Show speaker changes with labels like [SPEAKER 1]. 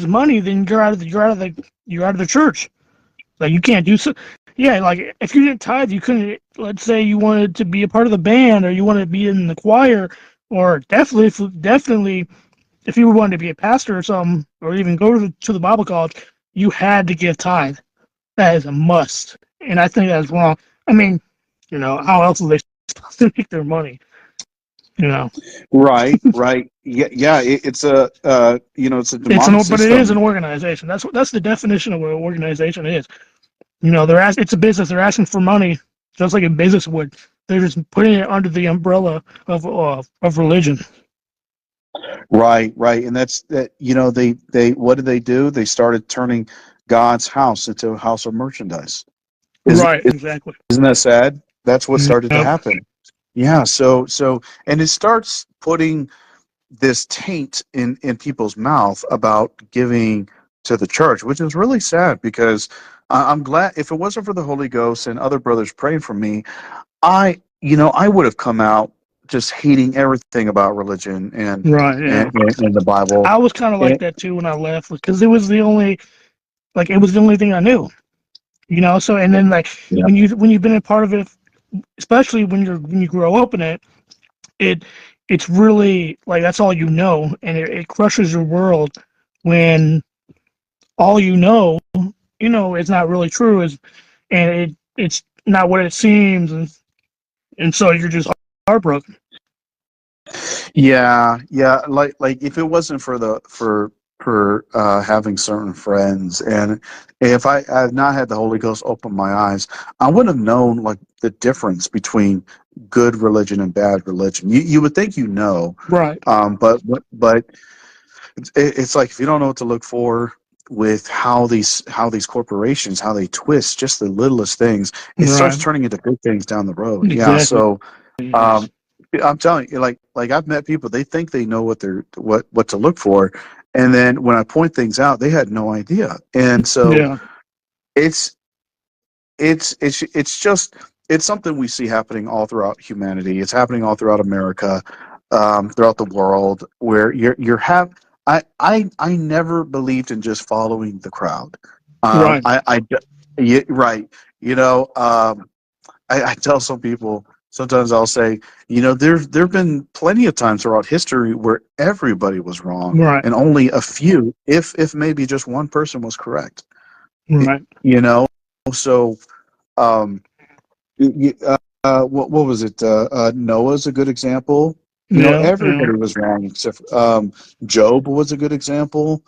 [SPEAKER 1] money, then you're out of the church. Like you can't do so. Yeah, like if you didn't tithe, you couldn't. Let's say you wanted to be a part of the band, or you wanted to be in the choir, or definitely, if you wanted to be a pastor or something, or even go to the Bible college, you had to give tithe. That is a must, and I think that's wrong. I mean, how else are they supposed to make their money?
[SPEAKER 2] Right, right. Yeah. It's a it's a
[SPEAKER 1] It's
[SPEAKER 2] demonic
[SPEAKER 1] but it is an
[SPEAKER 2] system.
[SPEAKER 1] organization. That's the definition of what an organization is. It's a business. They're asking for money, just like a business would. They're just putting it under the umbrella of religion.
[SPEAKER 2] Right, right. And that's that. They what did they do? They started turning God's house into a house of merchandise. Isn't
[SPEAKER 1] Right, exactly.
[SPEAKER 2] isn't that sad? That's what started to
[SPEAKER 1] Yeah.
[SPEAKER 2] happen. Yeah. So and it starts putting this taint in people's mouth about giving to the church, which is really sad because I'm glad if it wasn't for the Holy Ghost and other brothers praying for me, I would have come out just hating everything about religion
[SPEAKER 1] Right, yeah.
[SPEAKER 2] and the Bible.
[SPEAKER 1] I was kind of like
[SPEAKER 2] And,
[SPEAKER 1] that too when I left because it was the only thing I knew. So and then like
[SPEAKER 2] yeah.
[SPEAKER 1] when you've been a part of it, especially when you grow up in it, it it's really like that's all you know, and it crushes your world when all it's not really true and it's not what it seems, and so you're just heartbroken.
[SPEAKER 2] Yeah. Like if it wasn't for having certain friends, and if I had not had the Holy Ghost open my eyes, I wouldn't have known like the difference between good religion and bad religion. You would think
[SPEAKER 1] Right.
[SPEAKER 2] but it's like if you don't know what to look for with how these corporations, how they twist just the littlest things, it starts
[SPEAKER 1] Right.
[SPEAKER 2] turning into big things down the road. Yeah.
[SPEAKER 1] Exactly.
[SPEAKER 2] So
[SPEAKER 1] Yes.
[SPEAKER 2] um, I'm telling you, like I've met people, they think they know what to look for, and then when I point things out, they had no idea. And so
[SPEAKER 1] Yeah.
[SPEAKER 2] it's it's just it's something we see happening all throughout humanity. It's happening all throughout America, throughout the world, where I never believed in just following the crowd.
[SPEAKER 1] Right.
[SPEAKER 2] Yeah, right. I tell some people sometimes I'll say, there've been plenty of times throughout history where everybody was wrong
[SPEAKER 1] Right.
[SPEAKER 2] and only a few, if maybe just one person was correct.
[SPEAKER 1] Right.
[SPEAKER 2] You know, so um, what was it? Noah's a good example.
[SPEAKER 1] Yeah. Yeah.
[SPEAKER 2] Everybody was wrong except Job was a good example.